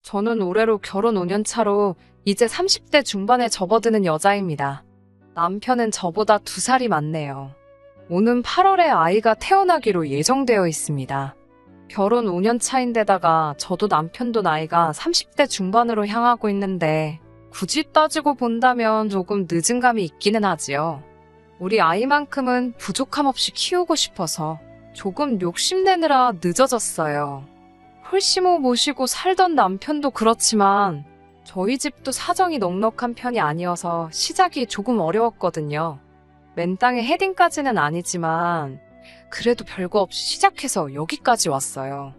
저는 올해로 결혼 5년 차로 이제 30대 중반에 접어드는 여자입니다. 남편은 저보다 2살이 많네요. 오는 8월에 아이가 태어나기로 예정되어 있습니다. 결혼 5년 차인데다가 저도 남편도 나이가 30대 중반으로 향하고 있는데 굳이 따지고 본다면 조금 늦은 감이 있기는 하지요. 우리 아이만큼은 부족함 없이 키우고 싶어서 조금 욕심내느라 늦어졌어요. 홀씨모 모시고 살던 남편도 그렇지만 저희 집도 사정이 넉넉한 편이 아니어서 시작이 조금 어려웠거든요. 맨땅에 헤딩까지는 아니지만 그래도 별거 없이 시작해서 여기까지 왔어요.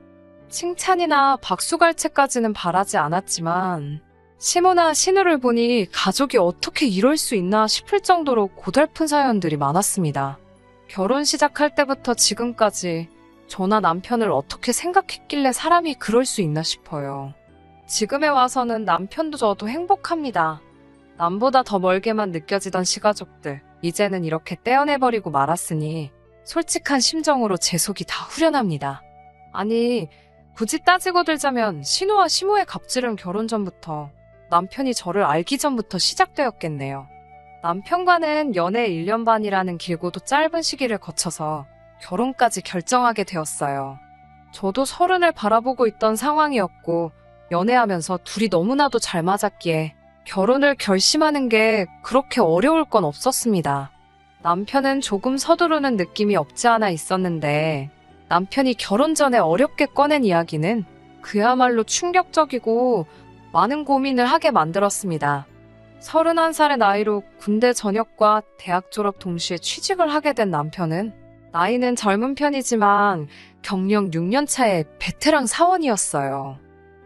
칭찬이나 박수갈채까지는 바라지 않았지만 시모나 신우를 보니 가족이 어떻게 이럴 수 있나 싶을 정도로 고달픈 사연들이 많았습니다. 결혼 시작할 때부터 지금까지 저나 남편을 어떻게 생각했길래 사람이 그럴 수 있나 싶어요. 지금에 와서는 남편도 저도 행복합니다. 남보다 더 멀게만 느껴지던 시가족들, 이제는 이렇게 떼어내버리고 말았으니 솔직한 심정으로 제 속이 다 후련합니다. 아니, 굳이 따지고 들자면 신우와 시모의 갑질은 결혼 전부터, 남편이 저를 알기 전부터 시작되었겠네요. 남편과는 연애 1년 반이라는 길고도 짧은 시기를 거쳐서 결혼까지 결정하게 되었어요. 저도 30을 바라보고 있던 상황이었고 연애하면서 둘이 너무나도 잘 맞았기에 결혼을 결심하는 게 그렇게 어려울 건 없었습니다. 남편은 조금 서두르는 느낌이 없지 않아 있었는데 남편이 결혼 전에 어렵게 꺼낸 이야기는 그야말로 충격적이고 많은 고민을 하게 만들었습니다. 31살의 나이로 군대 전역과 대학 졸업 동시에 취직을 하게 된 남편은 나이는 젊은 편이지만 경력 6년 차의 베테랑 사원이었어요.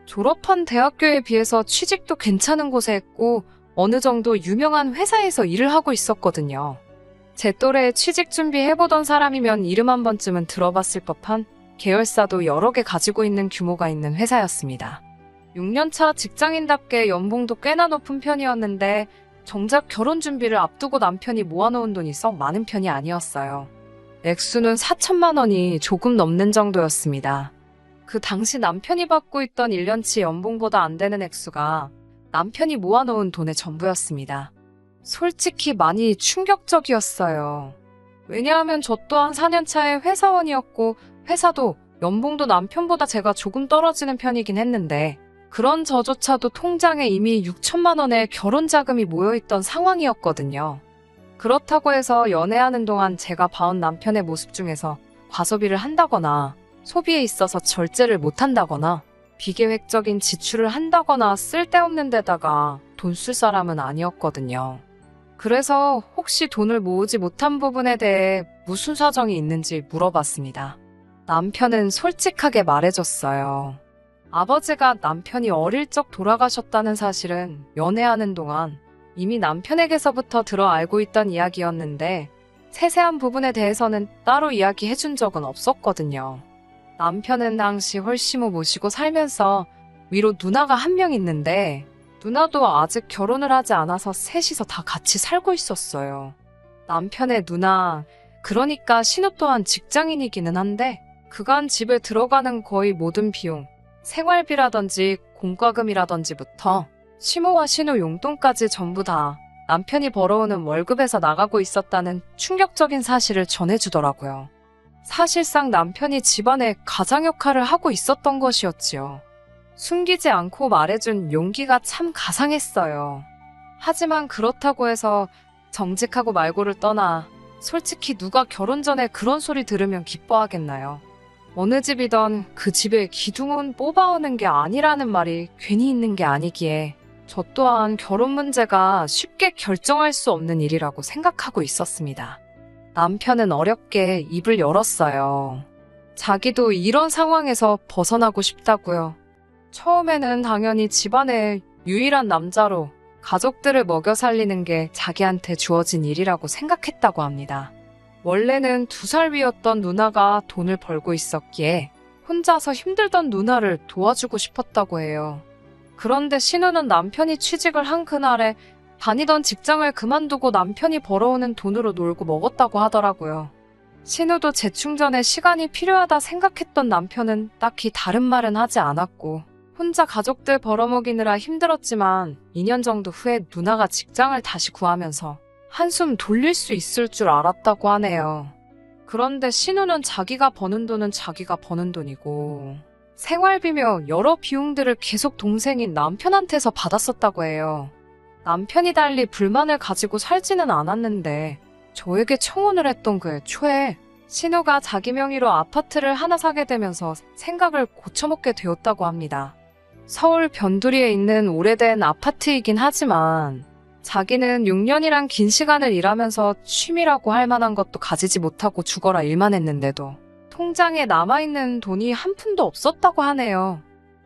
졸업한 대학교에 비해서 취직도 괜찮은 곳에 했고 어느 정도 유명한 회사에서 일을 하고 있었거든요. 제 또래에 취직 준비해보던 사람이면 이름 한 번쯤은 들어봤을 법한 계열사도 여러 개 가지고 있는 규모가 있는 회사였습니다. 6년차 직장인답게 연봉도 꽤나 높은 편이었는데 정작 결혼 준비를 앞두고 남편이 모아놓은 돈이 썩 많은 편이 아니었어요. 액수는 4천만 원이 조금 넘는 정도였습니다. 그 당시 남편이 받고 있던 1년치 연봉보다 안 되는 액수가 남편이 모아놓은 돈의 전부였습니다. 솔직히 많이 충격적이었어요. 왜냐하면 저 또한 4년차의 회사원이었고 회사도 연봉도 남편보다 제가 조금 떨어지는 편이긴 했는데 그런 저조차도 통장에 이미 6천만 원의 결혼 자금이 모여있던 상황이었거든요. 그렇다고 해서 연애하는 동안 제가 봐온 남편의 모습 중에서 과소비를 한다거나 소비에 있어서 절제를 못한다거나 비계획적인 지출을 한다거나 쓸데없는 데다가 돈 쓸 사람은 아니었거든요. 그래서 혹시 돈을 모으지 못한 부분에 대해 무슨 사정이 있는지 물어봤습니다. 남편은 솔직하게 말해줬어요. 아버지가 남편이 어릴 적 돌아가셨다는 사실은 연애하는 동안 이미 남편에게서부터 들어 알고 있던 이야기였는데 세세한 부분에 대해서는 따로 이야기해준 적은 없었거든요. 남편은 당시 홀씨모 모시고 살면서 위로 누나가 한 명 있는데 누나도 아직 결혼을 하지 않아서 셋이서 다 같이 살고 있었어요. 남편의 누나, 그러니까 신우 또한 직장인이기는 한데 그간 집에 들어가는 거의 모든 비용, 생활비라든지 공과금이라든지부터 시모와 신우 용돈까지 전부 다 남편이 벌어오는 월급에서 나가고 있었다는 충격적인 사실을 전해주더라고요. 사실상 남편이 집안의 가장 역할을 하고 있었던 것이었지요. 숨기지 않고 말해준 용기가 참 가상했어요. 하지만 그렇다고 해서 정직하고 말고를 떠나 솔직히 누가 결혼 전에 그런 소리 들으면 기뻐하겠나요? 어느 집이던 그 집의 기둥은 뽑아오는 게 아니라는 말이 괜히 있는 게 아니기에 저 또한 결혼 문제가 쉽게 결정할 수 없는 일이라고 생각하고 있었습니다. 남편은 어렵게 입을 열었어요. 자기도 이런 상황에서 벗어나고 싶다고요. 처음에는 당연히 집안의 유일한 남자로 가족들을 먹여 살리는 게 자기한테 주어진 일이라고 생각했다고 합니다. 원래는 2살 위였던 누나가 돈을 벌고 있었기에 혼자서 힘들던 누나를 도와주고 싶었다고 해요. 그런데 신우는 남편이 취직을 한 그날에 다니던 직장을 그만두고 남편이 벌어오는 돈으로 놀고 먹었다고 하더라고요. 신우도 재충전에 시간이 필요하다 생각했던 남편은 딱히 다른 말은 하지 않았고 혼자 가족들 벌어먹이느라 힘들었지만 2년 정도 후에 누나가 직장을 다시 구하면서 한숨 돌릴 수 있을 줄 알았다고 하네요. 그런데 신우는 자기가 버는 돈은 자기가 버는 돈이고 생활비며 여러 비용들을 계속 동생인 남편한테서 받았었다고 해요. 남편이 달리 불만을 가지고 살지는 않았는데 저에게 청혼을 했던 그 초에 신우가 자기 명의로 아파트를 하나 사게 되면서 생각을 고쳐먹게 되었다고 합니다. 서울 변두리에 있는 오래된 아파트이긴 하지만 자기는 6년이란 긴 시간을 일하면서 취미라고 할 만한 것도 가지지 못하고 죽어라 일만 했는데도 통장에 남아있는 돈이 한 푼도 없었다고 하네요.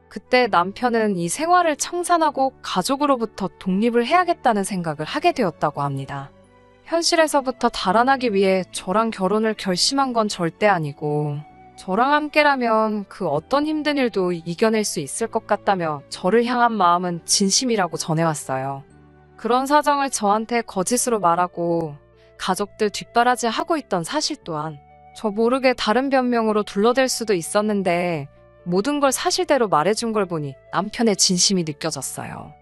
그때 남편은 이 생활을 청산하고 가족으로부터 독립을 해야겠다는 생각을 하게 되었다고 합니다. 현실에서부터 달아나기 위해 저랑 결혼을 결심한 건 절대 아니고 저랑 함께라면 그 어떤 힘든 일도 이겨낼 수 있을 것 같다며 저를 향한 마음은 진심이라고 전해왔어요. 그런 사정을 저한테 거짓으로 말하고 가족들 뒷바라지 하고 있던 사실 또한 저 모르게 다른 변명으로 둘러댈 수도 있었는데 모든 걸 사실대로 말해준 걸 보니 남편의 진심이 느껴졌어요.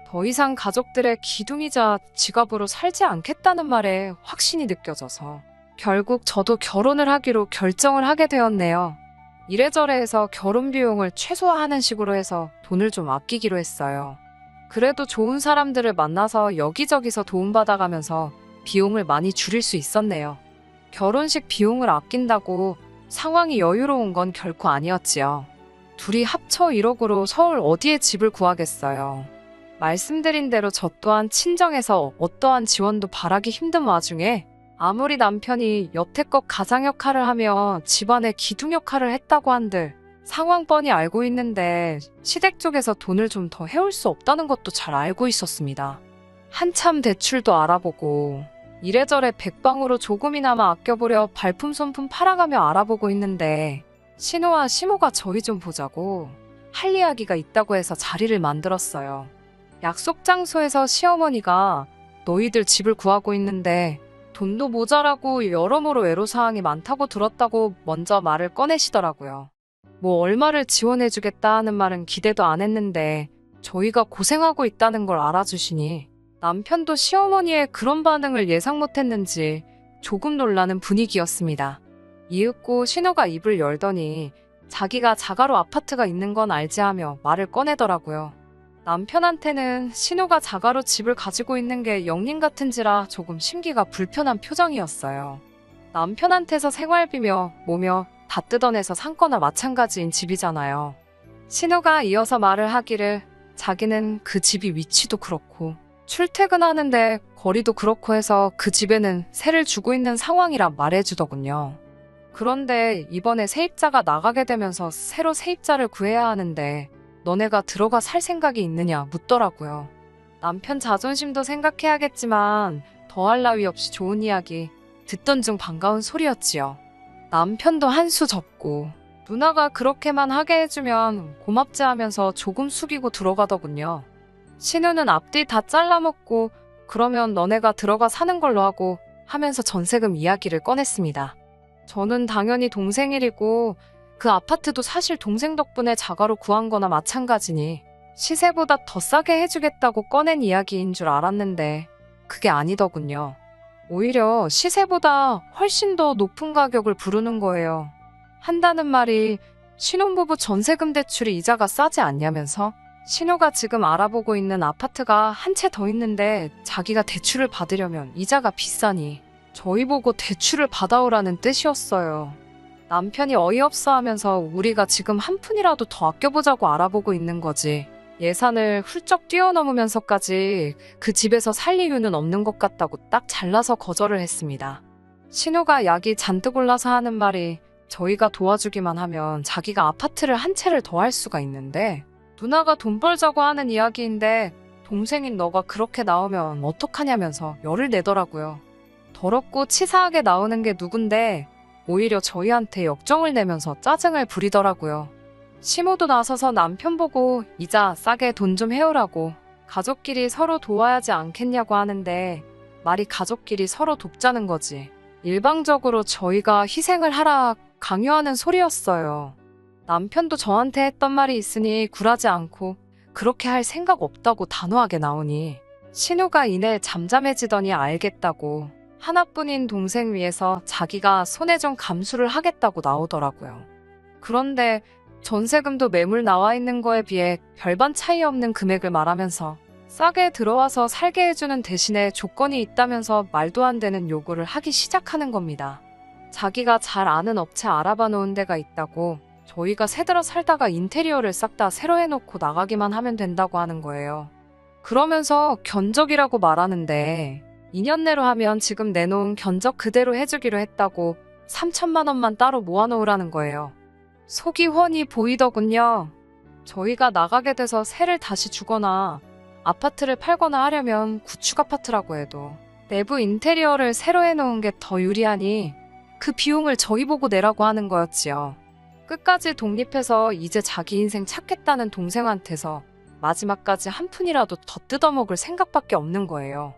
더 이상 가족들의 기둥이자 지갑으로 살지 않겠다는 말에 확신이 느껴져서 결국 저도 결혼을 하기로 결정을 하게 되었네요. 이래저래 해서 결혼 비용을 최소화하는 식으로 해서 돈을 좀 아끼기로 했어요. 그래도 좋은 사람들을 만나서 여기저기서 도움받아가면서 비용을 많이 줄일 수 있었네요. 결혼식 비용을 아낀다고 상황이 여유로운 건 결코 아니었지요. 둘이 합쳐 1억으로 서울 어디에 집을 구하겠어요. 말씀드린 대로 저 또한 친정에서 어떠한 지원도 바라기 힘든 와중에 아무리 남편이 여태껏 가장 역할을 하며 집안의 기둥 역할을 했다고 한들 상황 뻔히 알고 있는데 시댁 쪽에서 돈을 좀 더 해올 수 없다는 것도 잘 알고 있었습니다. 한참 대출도 알아보고 이래저래 백방으로 조금이나마 아껴보려 발품 손품 팔아가며 알아보고 있는데 신우와 시모가 저희 좀 보자고 할 이야기가 있다고 해서 자리를 만들었어요. 약속 장소에서 시어머니가 너희들 집을 구하고 있는데 돈도 모자라고 여러모로 애로사항이 많다고 들었다고 먼저 말을 꺼내시더라고요. 뭐 얼마를 지원해주겠다 하는 말은 기대도 안 했는데 저희가 고생하고 있다는 걸 알아주시니 남편도 시어머니의 그런 반응을 예상 못했는지 조금 놀라는 분위기였습니다. 이윽고 신우가 입을 열더니 자기가 자가로 아파트가 있는 건 알지 하며 말을 꺼내더라고요. 남편한테는 신우가 자가로 집을 가지고 있는 게 영린 같은지라 조금 심기가 불편한 표정이었어요. 남편한테서 생활비며 뭐며 다 뜯어내서 산 거나 마찬가지인 집이잖아요. 신우가 이어서 말을 하기를 자기는 그 집이 위치도 그렇고 출퇴근하는데 거리도 그렇고 해서 그 집에는 세를 주고 있는 상황이라 말해주더군요. 그런데 이번에 세입자가 나가게 되면서 새로 세입자를 구해야 하는데 너네가 들어가 살 생각이 있느냐 묻더라고요. 남편 자존심도 생각해야겠지만 더할 나위 없이 좋은 이야기 듣던 중 반가운 소리였지요. 남편도 한 수 접고 누나가 그렇게만 하게 해주면 고맙지 하면서 조금 숙이고 들어가더군요. 신우는 앞뒤 다 잘라먹고 그러면 너네가 들어가 사는 걸로 하고 하면서 전세금 이야기를 꺼냈습니다. 저는 당연히 동생 일이고 그 아파트도 사실 동생 덕분에 자가로 구한 거나 마찬가지니 시세보다 더 싸게 해주겠다고 꺼낸 이야기인 줄 알았는데 그게 아니더군요. 오히려 시세보다 훨씬 더 높은 가격을 부르는 거예요. 한다는 말이 신혼부부 전세금 대출이 이자가 싸지 않냐면서 신우가 지금 알아보고 있는 아파트가 한 채 더 있는데 자기가 대출을 받으려면 이자가 비싸니 저희 보고 대출을 받아오라는 뜻이었어요. 남편이 어이없어 하면서 우리가 지금 한 푼이라도 더 아껴보자고 알아보고 있는 거지. 예산을 훌쩍 뛰어넘으면서까지 그 집에서 살 이유는 없는 것 같다고 딱 잘라서 거절을 했습니다. 신우가 약이 잔뜩 올라서 하는 말이 저희가 도와주기만 하면 자기가 아파트를 한 채를 더 할 수가 있는데 누나가 돈 벌자고 하는 이야기인데 동생인 너가 그렇게 나오면 어떡하냐면서 열을 내더라고요. 더럽고 치사하게 나오는 게 누군데 오히려 저희한테 역정을 내면서 짜증을 부리더라고요. 시모도 나서서 남편 보고 이자 싸게 돈 좀 해오라고 가족끼리 서로 도와야지 않겠냐고 하는데 말이 가족끼리 서로 돕자는 거지 일방적으로 저희가 희생을 하라 강요하는 소리였어요. 남편도 저한테 했던 말이 있으니 굴하지 않고 그렇게 할 생각 없다고 단호하게 나오니 신우가 이내 잠잠해지더니 알겠다고 하나뿐인 동생 위해서 자기가 손해좀 감수를 하겠다고 나오더라고요. 그런데 전세금도 매물 나와 있는 거에 비해 별반 차이 없는 금액을 말하면서 싸게 들어와서 살게 해주는 대신에 조건이 있다면서 말도 안 되는 요구를 하기 시작하는 겁니다. 자기가 잘 아는 업체 알아봐 놓은 데가 있다고 저희가 새들어 살다가 인테리어를 싹 다 새로 해놓고 나가기만 하면 된다고 하는 거예요. 그러면서 견적이라고 말하는데 2년 내로 하면 지금 내놓은 견적 그대로 해주기로 했다고 3천만 원만 따로 모아놓으라는 거예요. 속이 훤히 보이더군요. 저희가 나가게 돼서 세를 다시 주거나 아파트를 팔거나 하려면 구축 아파트라고 해도 내부 인테리어를 새로 해놓은 게 더 유리하니 그 비용을 저희 보고 내라고 하는 거였지요. 끝까지 독립해서 이제 자기 인생 찾겠다는 동생한테서 마지막까지 한 푼이라도 더 뜯어먹을 생각밖에 없는 거예요.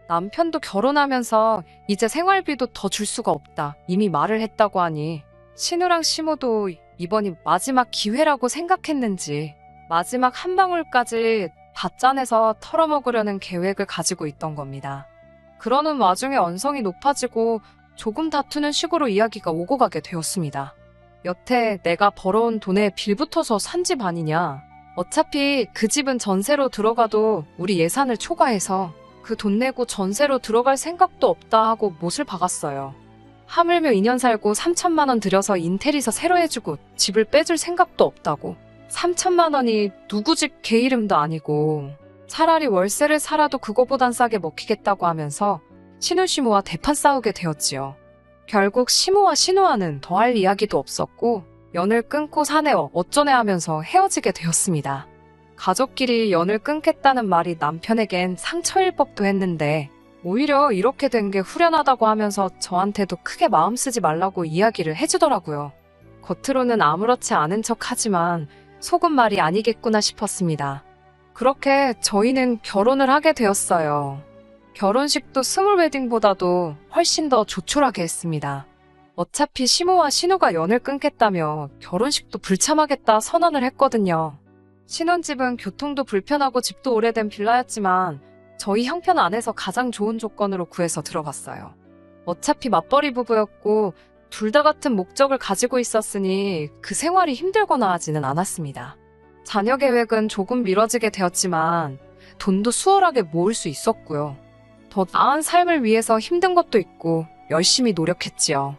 남편도 결혼하면서 이제 생활비도 더 줄 수가 없다 이미 말을 했다고 하니 신우랑 시모도 이번이 마지막 기회라고 생각했는지 마지막 한 방울까지 다 짜내서 털어먹으려는 계획을 가지고 있던 겁니다. 그러는 와중에 언성이 높아지고 조금 다투는 식으로 이야기가 오고 가게 되었습니다. 여태 내가 벌어온 돈에 빌붙어서 산 집 아니냐. 어차피 그 집은 전세로 들어가도 우리 예산을 초과해서 그 돈 내고 전세로 들어갈 생각도 없다 하고 못을 박았어요. 하물며 2년 살고 3천만 원 들여서 인테리어 새로 해주고 집을 빼줄 생각도 없다고. 3천만 원이 누구 집 개 이름도 아니고 차라리 월세를 살아도 그거보단 싸게 먹히겠다고 하면서 신우시모와 대판 싸우게 되었지요. 결국 시모와 신우와는 더할 이야기도 없었고 연을 끊고 사내 어쩌네 하면서 헤어지게 되었습니다. 가족끼리 연을 끊겠다는 말이 남편에겐 상처일 법도 했는데 오히려 이렇게 된 게 후련하다고 하면서 저한테도 크게 마음 쓰지 말라고 이야기를 해주더라고요. 겉으로는 아무렇지 않은 척 하지만 속은 말이 아니겠구나 싶었습니다. 그렇게 저희는 결혼을 하게 되었어요. 결혼식도 스몰 웨딩보다도 훨씬 더 조촐하게 했습니다. 어차피 시모와 신우가 연을 끊겠다며 결혼식도 불참하겠다 선언을 했거든요. 신혼집은 교통도 불편하고 집도 오래된 빌라였지만 저희 형편 안에서 가장 좋은 조건으로 구해서 들어갔어요. 어차피 맞벌이 부부였고 둘 다 같은 목적을 가지고 있었으니 그 생활이 힘들거나 하지는 않았습니다. 자녀 계획은 조금 미뤄지게 되었지만 돈도 수월하게 모을 수 있었고요. 더 나은 삶을 위해서 힘든 것도 있고 열심히 노력했지요.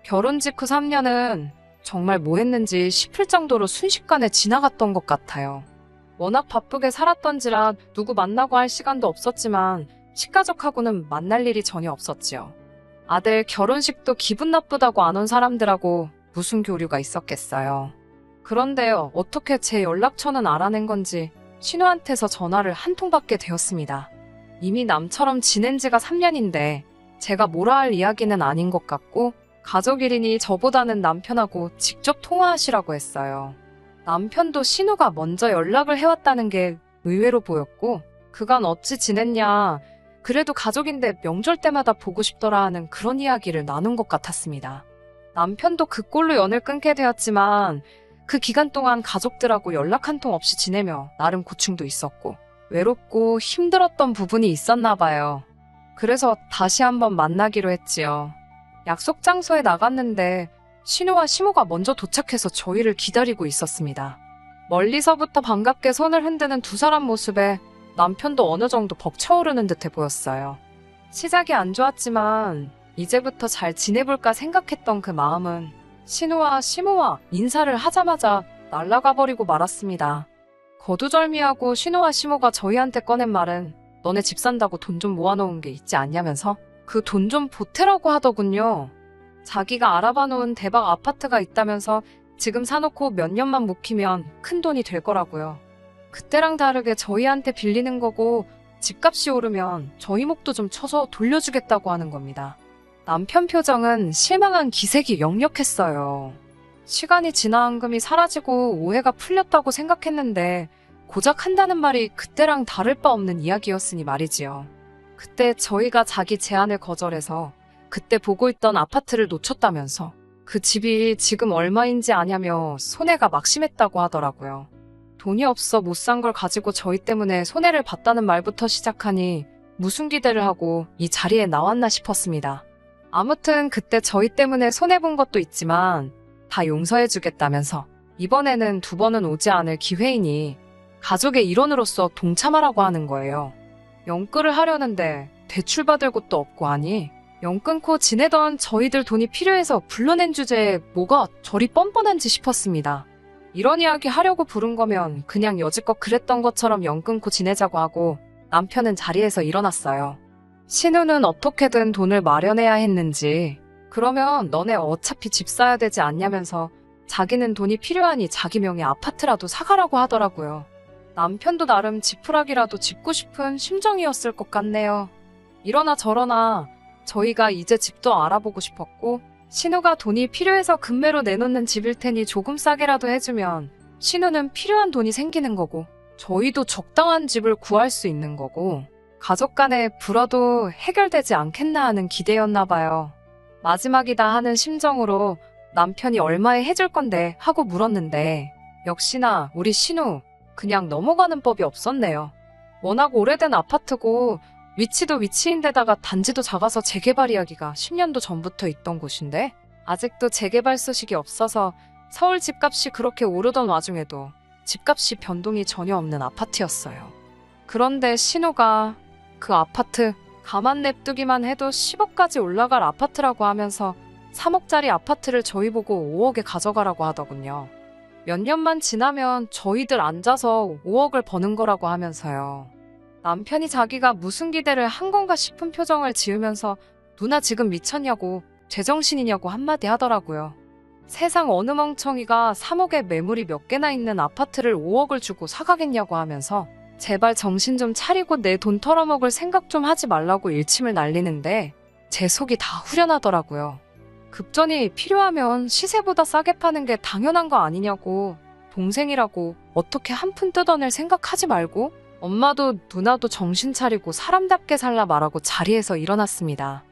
결혼 직후 3년은 정말 뭐 했는지 싶을 정도로 순식간에 지나갔던 것 같아요. 워낙 바쁘게 살았던지라 누구 만나고 할 시간도 없었지만 식가족하고는 만날 일이 전혀 없었지요. 아들 결혼식도 기분 나쁘다고 안 온 사람들하고 무슨 교류가 있었겠어요. 그런데요, 어떻게 제 연락처는 알아낸 건지 신우한테서 전화를 한 통 받게 되었습니다. 이미 남처럼 지낸 지가 3년인데 제가 뭐라 할 이야기는 아닌 것 같고 가족 일이니 저보다는 남편하고 직접 통화하시라고 했어요. 남편도 신우가 먼저 연락을 해왔다는 게 의외로 보였고 그간 어찌 지냈냐, 그래도 가족인데 명절 때마다 보고 싶더라 하는 그런 이야기를 나눈 것 같았습니다. 남편도 그 꼴로 연을 끊게 되었지만 그 기간 동안 가족들하고 연락 한 통 없이 지내며 나름 고충도 있었고 외롭고 힘들었던 부분이 있었나 봐요. 그래서 다시 한번 만나기로 했지요. 약속 장소에 나갔는데 신우와 시모가 먼저 도착해서 저희를 기다리고 있었습니다. 멀리서부터 반갑게 손을 흔드는 두 사람 모습에 남편도 어느 정도 벅차오르는 듯해 보였어요. 시작이 안 좋았지만 이제부터 잘 지내볼까 생각했던 그 마음은 신우와 시모와 인사를 하자마자 날아가 버리고 말았습니다. 거두절미하고 신우와 시모가 저희한테 꺼낸 말은 너네 집 산다고 돈 좀 모아놓은 게 있지 않냐면서 그 돈 좀 보태라고 하더군요. 자기가 알아봐 놓은 대박 아파트가 있다면서 지금 사놓고 몇 년만 묵히면 큰 돈이 될 거라고요. 그때랑 다르게 저희한테 빌리는 거고 집값이 오르면 저희 목도 좀 쳐서 돌려주겠다고 하는 겁니다. 남편 표정은 실망한 기색이 역력했어요. 시간이 지나 앙금이 사라지고 오해가 풀렸다고 생각했는데 고작 한다는 말이 그때랑 다를 바 없는 이야기였으니 말이지요. 그때 저희가 자기 제안을 거절해서 그때 보고 있던 아파트를 놓쳤다면서 그 집이 지금 얼마인지 아냐며 손해가 막심했다고 하더라고요. 돈이 없어 못 산 걸 가지고 저희 때문에 손해를 봤다는 말부터 시작하니 무슨 기대를 하고 이 자리에 나왔나 싶었습니다. 아무튼 그때 저희 때문에 손해본 것도 있지만 다 용서해주겠다면서 이번에는 두 번은 오지 않을 기회이니 가족의 일원으로서 동참하라고 하는 거예요. 영끌을 하려는데 대출받을 곳도 없고 하니 영 끊고 지내던 저희들 돈이 필요해서 불러낸 주제에 뭐가 저리 뻔뻔한지 싶었습니다. 이런 이야기 하려고 부른 거면 그냥 여지껏 그랬던 것처럼 영 끊고 지내자고 하고 남편은 자리에서 일어났어요. 신우는 어떻게든 돈을 마련해야 했는지 그러면 너네 어차피 집 사야 되지 않냐면서 자기는 돈이 필요하니 자기 명의 아파트라도 사가라고 하더라고요. 남편도 나름 지푸라기라도 짚고 싶은 심정이었을 것 같네요. 이러나 저러나 저희가 이제 집도 알아보고 싶었고 신우가 돈이 필요해서 급매로 내놓는 집일 테니 조금 싸게라도 해주면 신우는 필요한 돈이 생기는 거고 저희도 적당한 집을 구할 수 있는 거고 가족 간의 불화도 해결되지 않겠나 하는 기대였나 봐요. 마지막이다 하는 심정으로 남편이 얼마에 해줄 건데 하고 물었는데 역시나 우리 신우 그냥 넘어가는 법이 없었네요. 워낙 오래된 아파트고 위치도 위치인데다가 단지도 작아서 재개발 이야기가 10년도 전부터 있던 곳인데 아직도 재개발 소식이 없어서 서울 집값이 그렇게 오르던 와중에도 집값이 변동이 전혀 없는 아파트였어요. 그런데 신우가 그 아파트 가만 냅두기만 해도 10억까지 올라갈 아파트라고 하면서 3억짜리 아파트를 저희 보고 5억에 가져가라고 하더군요. 몇 년만 지나면 저희들 앉아서 5억을 버는 거라고 하면서요. 남편이 자기가 무슨 기대를 한 건가 싶은 표정을 지으면서 누나 지금 미쳤냐고 제정신이냐고 한마디 하더라고요. 세상 어느 멍청이가 3억에 매물이 몇 개나 있는 아파트를 5억을 주고 사가겠냐고 하면서 제발 정신 좀 차리고 내 돈 털어먹을 생각 좀 하지 말라고 일침을 날리는데 제 속이 다 후련하더라고요. 급전이 필요하면 시세보다 싸게 파는 게 당연한 거 아니냐고 동생이라고 어떻게 한 푼 뜯어낼 생각하지 말고 엄마도 누나도 정신 차리고 사람답게 살라 말하고 자리에서 일어났습니다.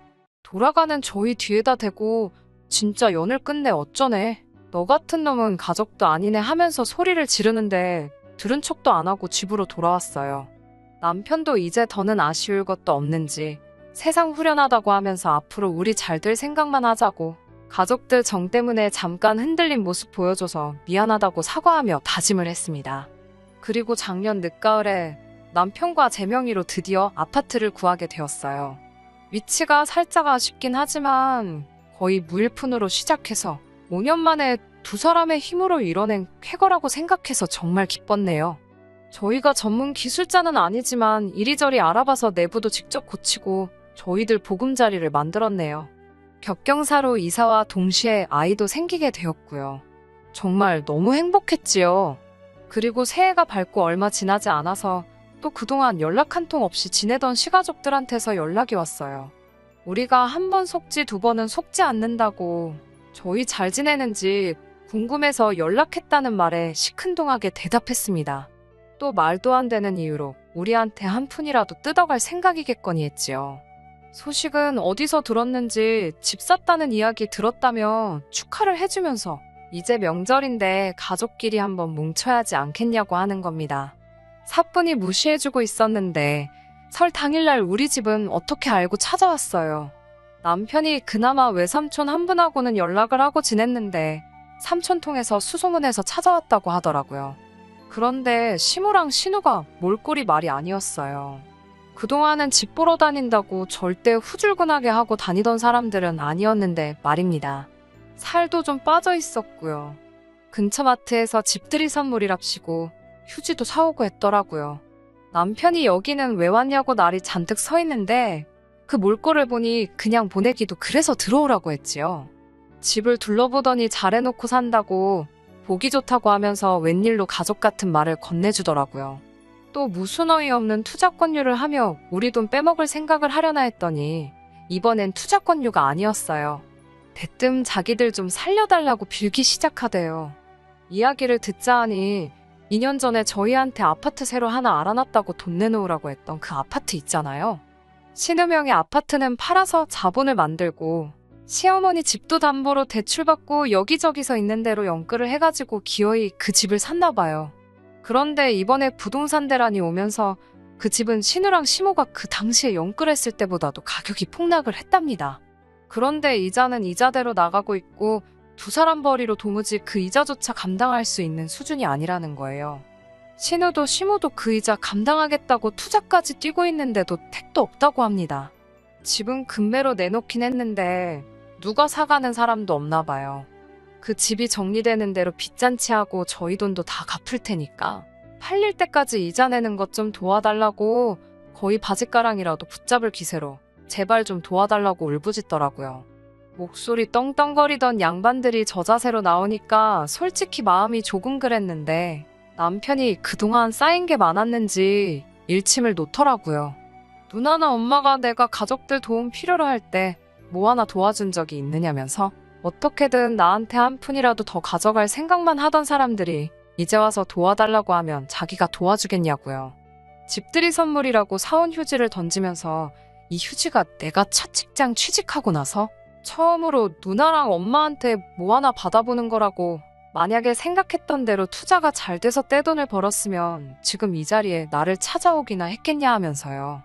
돌아가는 저희 뒤에다 대고 진짜 연을 끝내 어쩌네. 너 같은 놈은 가족도 아니네 하면서 소리를 지르는데 들은 척도 안 하고 집으로 돌아왔어요. 남편도 이제 더는 아쉬울 것도 없는지 세상 후련하다고 하면서 앞으로 우리 잘 될 생각만 하자고 가족들 정 때문에 잠깐 흔들린 모습 보여줘서 미안하다고 사과하며 다짐을 했습니다. 그리고 작년 늦가을에 남편과 제 명의로 드디어 아파트를 구하게 되었어요. 위치가 살짝 아쉽긴 하지만 거의 무일푼으로 시작해서 5년 만에 두 사람의 힘으로 이뤄낸 쾌거라고 생각해서 정말 기뻤네요. 저희가 전문 기술자는 아니지만 이리저리 알아봐서 내부도 직접 고치고 저희들 보금자리를 만들었네요. 격경사로 이사와 동시에 아이도 생기게 되었고요. 정말 너무 행복했지요. 그리고 새해가 밝고 얼마 지나지 않아서 또 그동안 연락 한 통 없이 지내던 시가족들한테서 연락이 왔어요. 우리가 한 번 속지 두 번은 속지 않는다고 저희 잘 지내는지 궁금해서 연락했다는 말에 시큰둥하게 대답했습니다. 또 말도 안 되는 이유로 우리한테 한 푼이라도 뜯어갈 생각이겠거니 했지요. 소식은 어디서 들었는지 집 샀다는 이야기 들었다며 축하를 해주면서 이제 명절인데 가족끼리 한번 뭉쳐야지 않겠냐고 하는 겁니다. 사뿐히 무시해주고 있었는데 설 당일날 우리 집은 어떻게 알고 찾아왔어요. 남편이 그나마 외삼촌 한 분하고는 연락을 하고 지냈는데 삼촌 통해서 수소문해서 찾아왔다고 하더라고요. 그런데 시무랑 신우가 몰골이 말이 아니었어요. 그동안은 집 보러 다닌다고 절대 후줄근하게 하고 다니던 사람들은 아니었는데 말입니다. 살도 좀 빠져 있었고요. 근처 마트에서 집들이 선물이랍시고 휴지도 사오고 했더라고요. 남편이 여기는 왜 왔냐고 날이 잔뜩 서 있는데 그 몰골을 보니 그냥 보내기도 그래서 들어오라고 했지요. 집을 둘러보더니 잘해놓고 산다고 보기 좋다고 하면서 웬일로 가족 같은 말을 건네주더라고요. 또 무슨 어이없는 투자권유를 하며 우리 돈 빼먹을 생각을 하려나 했더니 이번엔 투자권유가 아니었어요. 대뜸 자기들 좀 살려달라고 빌기 시작하대요. 이야기를 듣자 하니 2년 전에 저희한테 아파트 새로 하나 알아놨다고 돈 내놓으라고 했던 그 아파트 있잖아요. 신우명의 아파트는 팔아서 자본을 만들고 시어머니 집도 담보로 대출받고 여기저기서 있는 대로 연끌을 해가지고 기어이 그 집을 샀나 봐요. 그런데 이번에 부동산 대란이 오면서 그 집은 신우랑 시모가 그 당시에 연끌했을 때보다도 가격이 폭락을 했답니다. 그런데 이자는 이자대로 나가고 있고 두 사람 벌이로 도무지 그 이자조차 감당할 수 있는 수준이 아니라는 거예요. 신우도 시모도 그 이자 감당하겠다고 투자까지 뛰고 있는데도 택도 없다고 합니다. 집은 금매로 내놓긴 했는데 누가 사가는 사람도 없나 봐요. 그 집이 정리되는 대로 빚잔치하고 저희 돈도 다 갚을 테니까 팔릴 때까지 이자 내는 것 좀 도와달라고 거의 바짓가랑이라도 붙잡을 기세로 제발 좀 도와달라고 울부짖더라고요. 목소리 떵떵거리던 양반들이 저 자세로 나오니까 솔직히 마음이 조금 그랬는데 남편이 그동안 쌓인 게 많았는지 일침을 놓더라고요. 누나나 엄마가 내가 가족들 도움 필요로 할 때 뭐 하나 도와준 적이 있느냐면서 어떻게든 나한테 한 푼이라도 더 가져갈 생각만 하던 사람들이 이제 와서 도와달라고 하면 자기가 도와주겠냐고요. 집들이 선물이라고 사온 휴지를 던지면서 이 휴지가 내가 첫 직장 취직하고 나서 처음으로 누나랑 엄마한테 뭐 하나 받아보는 거라고 만약에 생각했던 대로 투자가 잘 돼서 떼돈을 벌었으면 지금 이 자리에 나를 찾아오기나 했겠냐 하면서요.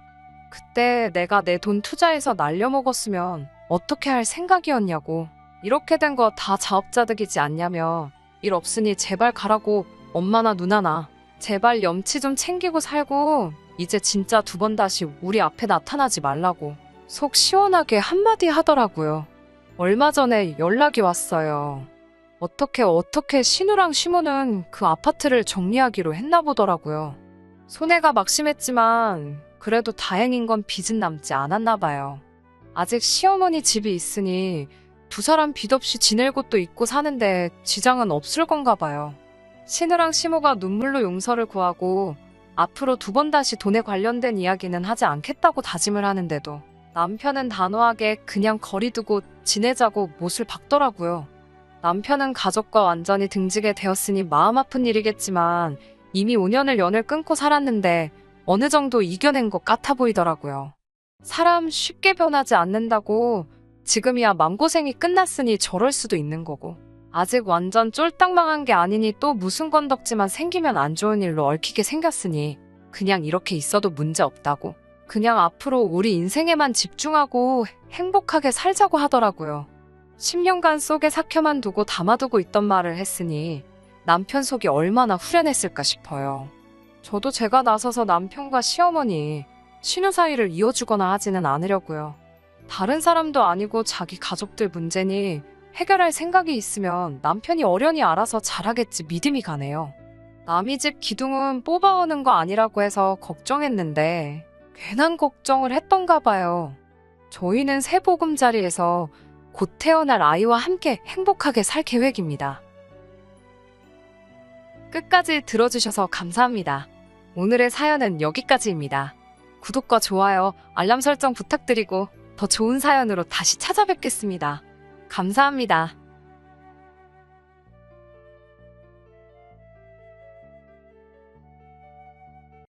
그때 내가 내 돈 투자해서 날려먹었으면 어떻게 할 생각이었냐고. 이렇게 된 거 다 자업자득이지 않냐며 일 없으니 제발 가라고 엄마나 누나나 제발 염치 좀 챙기고 살고 이제 진짜 두 번 다시 우리 앞에 나타나지 말라고 속 시원하게 한마디 하더라고요. 얼마 전에 연락이 왔어요. 어떻게 신우랑 시모는 그 아파트를 정리하기로 했나 보더라고요. 손해가 막심했지만 그래도 다행인 건 빚은 남지 않았나 봐요. 아직 시어머니 집이 있으니 두 사람 빚 없이 지낼 곳도 있고 사는데 지장은 없을 건가 봐요. 신우랑 시모가 눈물로 용서를 구하고 앞으로 두 번 다시 돈에 관련된 이야기는 하지 않겠다고 다짐을 하는데도 남편은 단호하게 그냥 거리 두고 지내자고 못을 박더라고요. 남편은 가족과 완전히 등지게 되었으니 마음 아픈 일이겠지만 이미 5년을 연을 끊고 살았는데 어느 정도 이겨낸 것 같아 보이더라고요. 사람 쉽게 변하지 않는다고 지금이야 맘고생이 끝났으니 저럴 수도 있는 거고 아직 완전 쫄딱 망한 게 아니니 또 무슨 건덕지만 생기면 안 좋은 일로 얽히게 생겼으니 그냥 이렇게 있어도 문제 없다고 그냥 앞으로 우리 인생에만 집중하고 행복하게 살자고 하더라고요. 10년간 속에 삭혀만 두고 담아두고 있던 말을 했으니 남편 속이 얼마나 후련했을까 싶어요. 저도 제가 나서서 남편과 시어머니, 신우 사이를 이어주거나 하지는 않으려고요. 다른 사람도 아니고 자기 가족들 문제니 해결할 생각이 있으면 남편이 어련히 알아서 잘하겠지 믿음이 가네요. 남의 집 기둥은 뽑아오는 거 아니라고 해서 걱정했는데 괜한 걱정을 했던가 봐요. 저희는 새 보금자리에서 곧 태어날 아이와 함께 행복하게 살 계획입니다. 끝까지 들어주셔서 감사합니다. 오늘의 사연은 여기까지입니다. 구독과 좋아요, 알람 설정 부탁드리고 더 좋은 사연으로 다시 찾아뵙겠습니다. 감사합니다.